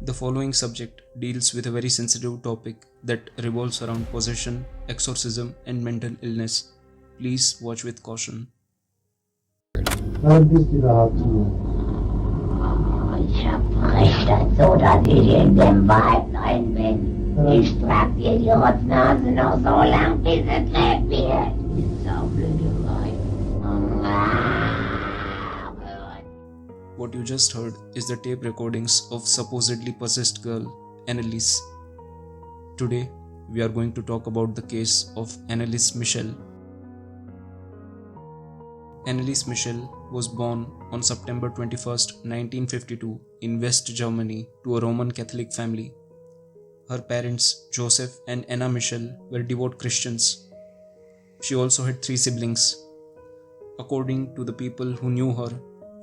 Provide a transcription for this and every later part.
The following subject deals with a very sensitive topic that revolves around possession, exorcism, and mental illness. Please watch with caution. Ich verbrech das so, dass ich in dem Wald rein bin. Ich trag dir die Rotznase noch so lang, bis es lebt wird. Saublöderei. What you just heard is the tape recordings of supposedly possessed girl, Anneliese. Today, we are going to talk about the case of Anneliese Michel. Anneliese Michel was born on September 21st, 1952 in West Germany to a Roman Catholic family. Her parents, Joseph and Anna Michel, were devout Christians. She also had 3 siblings. According to the people who knew her,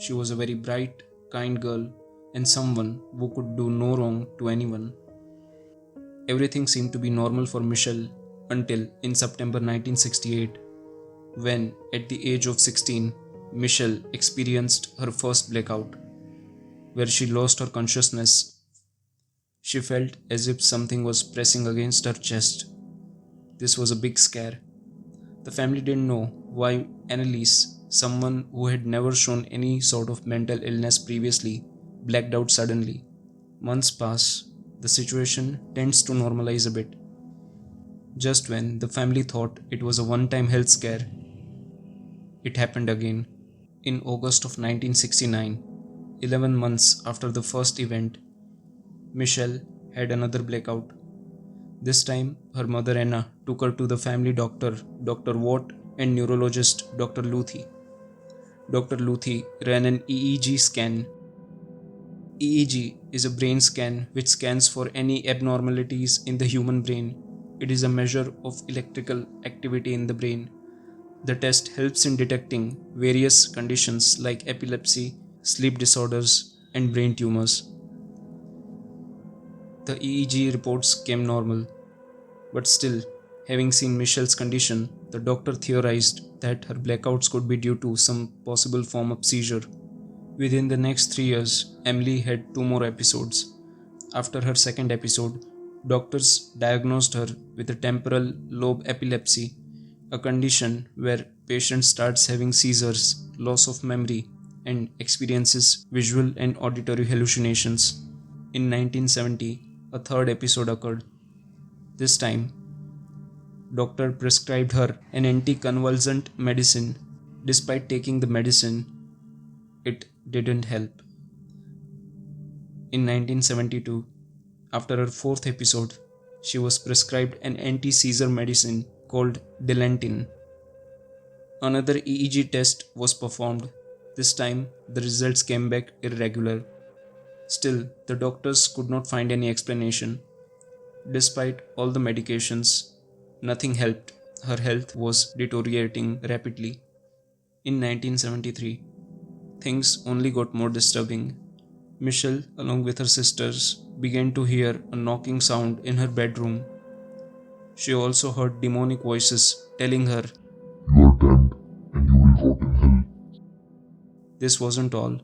she was a very bright, kind girl and someone who could do no wrong to anyone. Everything seemed to be normal for Michel until in September 1968, when, at the age of 16, Michel experienced her first blackout, where she lost her consciousness. She felt as if something was pressing against her chest. This was a big scare. The family didn't know why Anneliese, someone who had never shown any sort of mental illness previously, blacked out suddenly. Months pass. The situation tends to normalize a bit. Just when the family thought it was a one-time health scare, it happened again. In August of 1969, 11 months after the first event, Michel had another blackout. This time, her mother Anna took her to the family doctor, Dr. Watt, and neurologist Dr. Luthi. Dr. Luthi ran an EEG scan. EEG is a brain scan which scans for any abnormalities in the human brain. It is a measure of electrical activity in the brain. The test helps in detecting various conditions like epilepsy, sleep disorders, and brain tumors. The EEG reports came normal, but still, having seen Michel's condition, the doctor theorized that her blackouts could be due to some possible form of seizure. Within the next 3 years, Emily had 2 more episodes. After her second episode, doctors diagnosed her with a temporal lobe epilepsy, a condition where patient starts having seizures, loss of memory, and experiences visual and auditory hallucinations. In 1970, a third episode occurred. This time, doctor prescribed her an anticonvulsant medicine. Despite taking the medicine, it didn't help. In 1972, after her 4th episode, she was prescribed an anti-seizure medicine called Dilantin. Another EEG test was performed. This time, the results came back irregular. Still, the doctors could not find any explanation. Despite all the medications, nothing helped. Her health was deteriorating rapidly. In 1973, things only got more disturbing. Michel, along with her sisters, began to hear a knocking sound in her bedroom. She also heard demonic voices telling her, "You are damned and you will rot in hell." This wasn't all.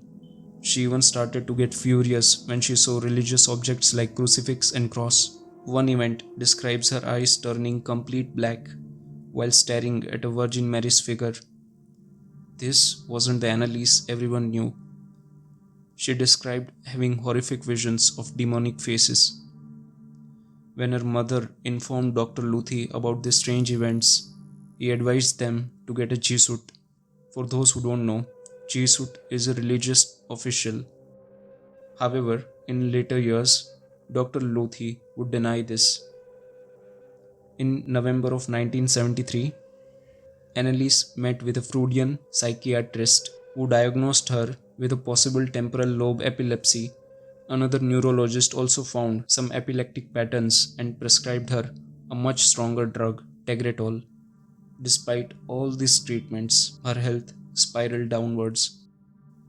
She even started to get furious when she saw religious objects like crucifix and cross. One event describes her eyes turning complete black while staring at a Virgin Mary's figure. This wasn't the Anneliese everyone knew. She described having horrific visions of demonic faces. When her mother informed Dr. Luthi about these strange events, he advised them to get a Jesuit. For those who don't know, Jesuit is a religious official. However, in later years, Dr. Luthi would deny this. In November of 1973, Anneliese met with a Freudian psychiatrist who diagnosed her with a possible temporal lobe epilepsy. Another neurologist also found some epileptic patterns and prescribed her a much stronger drug, Tegretol. Despite all these treatments, her health spiraled downwards.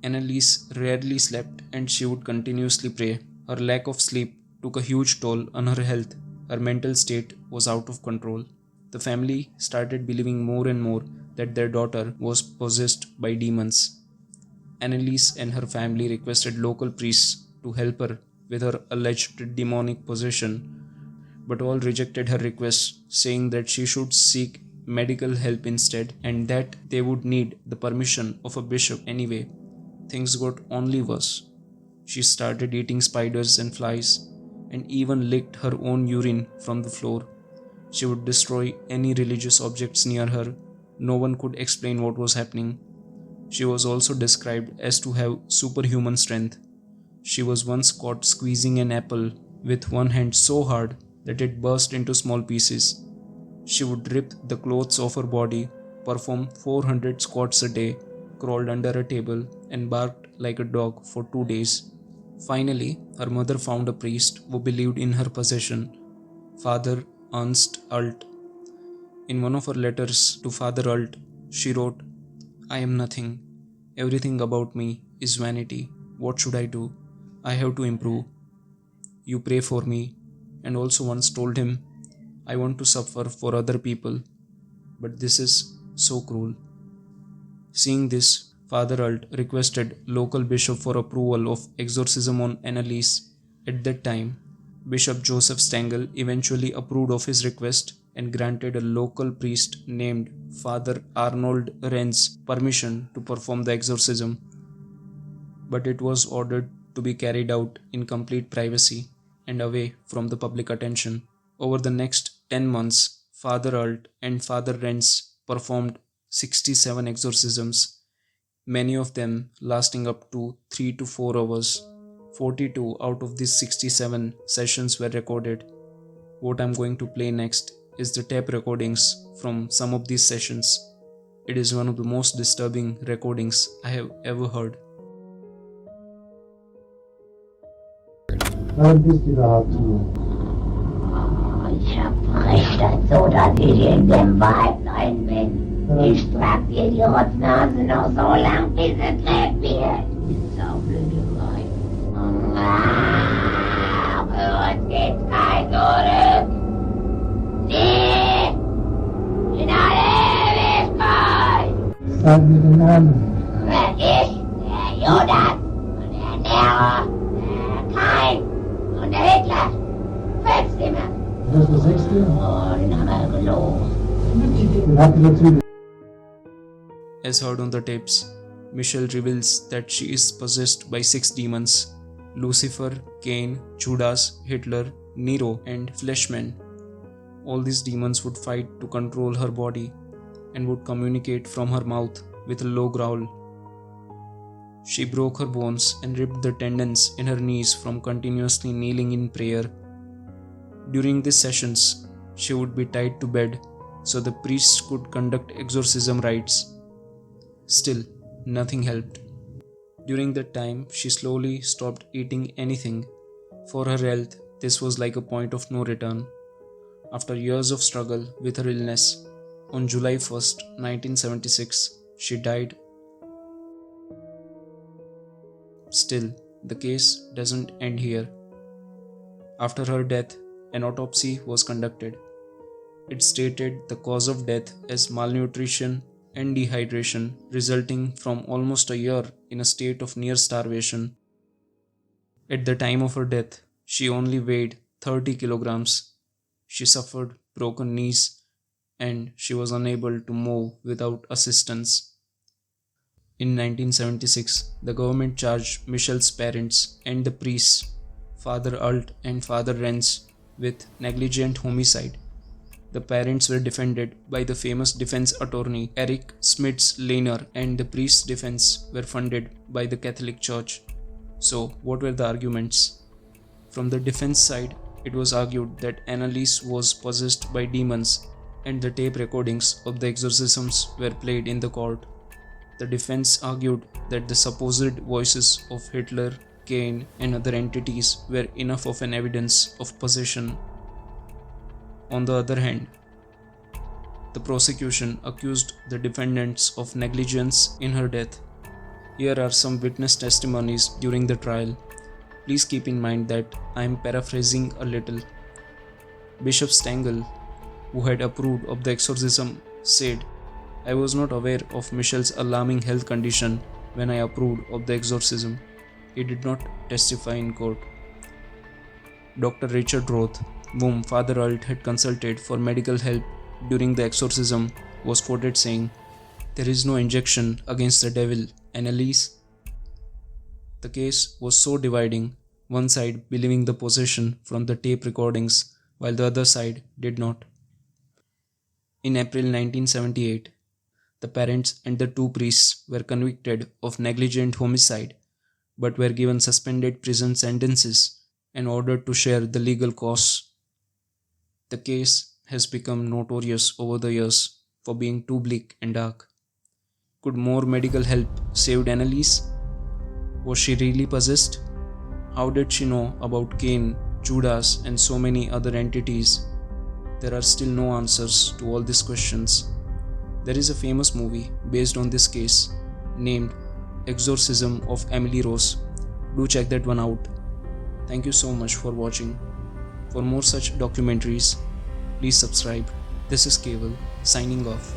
Anneliese rarely slept and she would continuously pray. Her lack of sleep took a huge toll on her health. Her mental state was out of control. The family started believing more and more that their daughter was possessed by demons. Anneliese and her family requested local priests to help her with her alleged demonic possession, but all rejected her request, saying that she should seek medical help instead and that they would need the permission of a bishop anyway. Things got only worse. She started eating spiders and flies and even licked her own urine from the floor. She would destroy any religious objects near her. No one could explain what was happening. She was also described as to have superhuman strength. She was once caught squeezing an apple with one hand so hard that it burst into small pieces. She would rip the clothes off her body, perform 400 squats a day, crawled under a table, and barked like a dog for 2 days. Finally, her mother found a priest who believed in her possession, Father Ernst Alt. In one of her letters to Father Alt, she wrote, "I am nothing. Everything about me is vanity. What should I do? I have to improve. You pray for me." And also once told him, "I want to suffer for other people, but this is so cruel." Seeing this, Father Alt requested local bishop for approval of exorcism on Anneliese. At that time, Bishop Joseph Stengel eventually approved of his request and granted a local priest named Father Arnold Renz permission to perform the exorcism, but it was ordered to be carried out in complete privacy and away from the public attention. Over the next 10 months, Father Alt and Father Renz performed 67 exorcisms, many of them lasting up to 3 to 4 hours. 42 out of these 67 sessions were recorded. What I'm going to play next is the tape recordings from some of these sessions. It is one of the most disturbing recordings I have ever heard. Ich verbrech das so, dass ich in dem Wald rein bin. Ich trag dir die Rotznase noch so lang, bis es lebt wird. Saublöde Weib. Für uns geht's kein Zurück. Sie! In alle Ewigkeit! Sag mir den Namen. Ich, der Judas, und der Nero, der Kain und der Hitler. Fünfte Mal. Das ist der sechste. Oh, den haben wir gelogen. Den habt ihr natürlich. As heard on the tapes, Michel reveals that she is possessed by 6 demons: Lucifer, Cain, Judas, Hitler, Nero, and Fleshman. All these demons would fight to control her body and would communicate from her mouth with a low growl. She broke her bones and ripped the tendons in her knees from continuously kneeling in prayer. During these sessions, she would be tied to bed so the priests could conduct exorcism rites. Still, nothing helped. During that time, she slowly stopped eating anything. For her health, this was like a point of no return. After years of struggle with her illness, on July 1st, 1976, she died. Still, the case doesn't end here. After her death, an autopsy was conducted. It stated the cause of death as malnutrition and dehydration resulting from almost a year in a state of near starvation. At the time of her death, she only weighed 30 kilograms. She suffered broken knees and she was unable to move without assistance. In 1976, the government charged Michel's parents and the priests, Father Alt and Father Renz, with negligent homicide. The parents were defended by the famous defense attorney Eric Smits-Leiner, and the priest's defense were funded by the Catholic Church. So, what were the arguments? From the defense side, it was argued that Anneliese was possessed by demons, and the tape recordings of the exorcisms were played in the court. The defense argued that the supposed voices of Hitler, Cain, and other entities were enough of an evidence of possession. On the other hand, the prosecution accused the defendants of negligence in her death. Here are some witness testimonies during the trial. Please keep in mind that I am paraphrasing a little. Bishop Stengel, who had approved of the exorcism, said, "I was not aware of Michel's alarming health condition when I approved of the exorcism." He did not testify in court. Dr. Richard Roth, whom Father Alt had consulted for medical help during the exorcism, was quoted saying, "There is no injection against the devil, Anneliese." The case was so dividing, one side believing the possession from the tape recordings, while the other side did not. In April 1978, the parents and the two priests were convicted of negligent homicide but were given suspended prison sentences and ordered to share the legal costs. The case has become notorious over the years for being too bleak and dark. Could more medical help save Anneliese? Was she really possessed? How did she know about Cain, Judas, and so many other entities? There are still no answers to all these questions. There is a famous movie based on this case named Exorcism of Emily Rose. Do check that one out. Thank you so much for watching. For more such documentaries, please subscribe. This is Keval, signing off.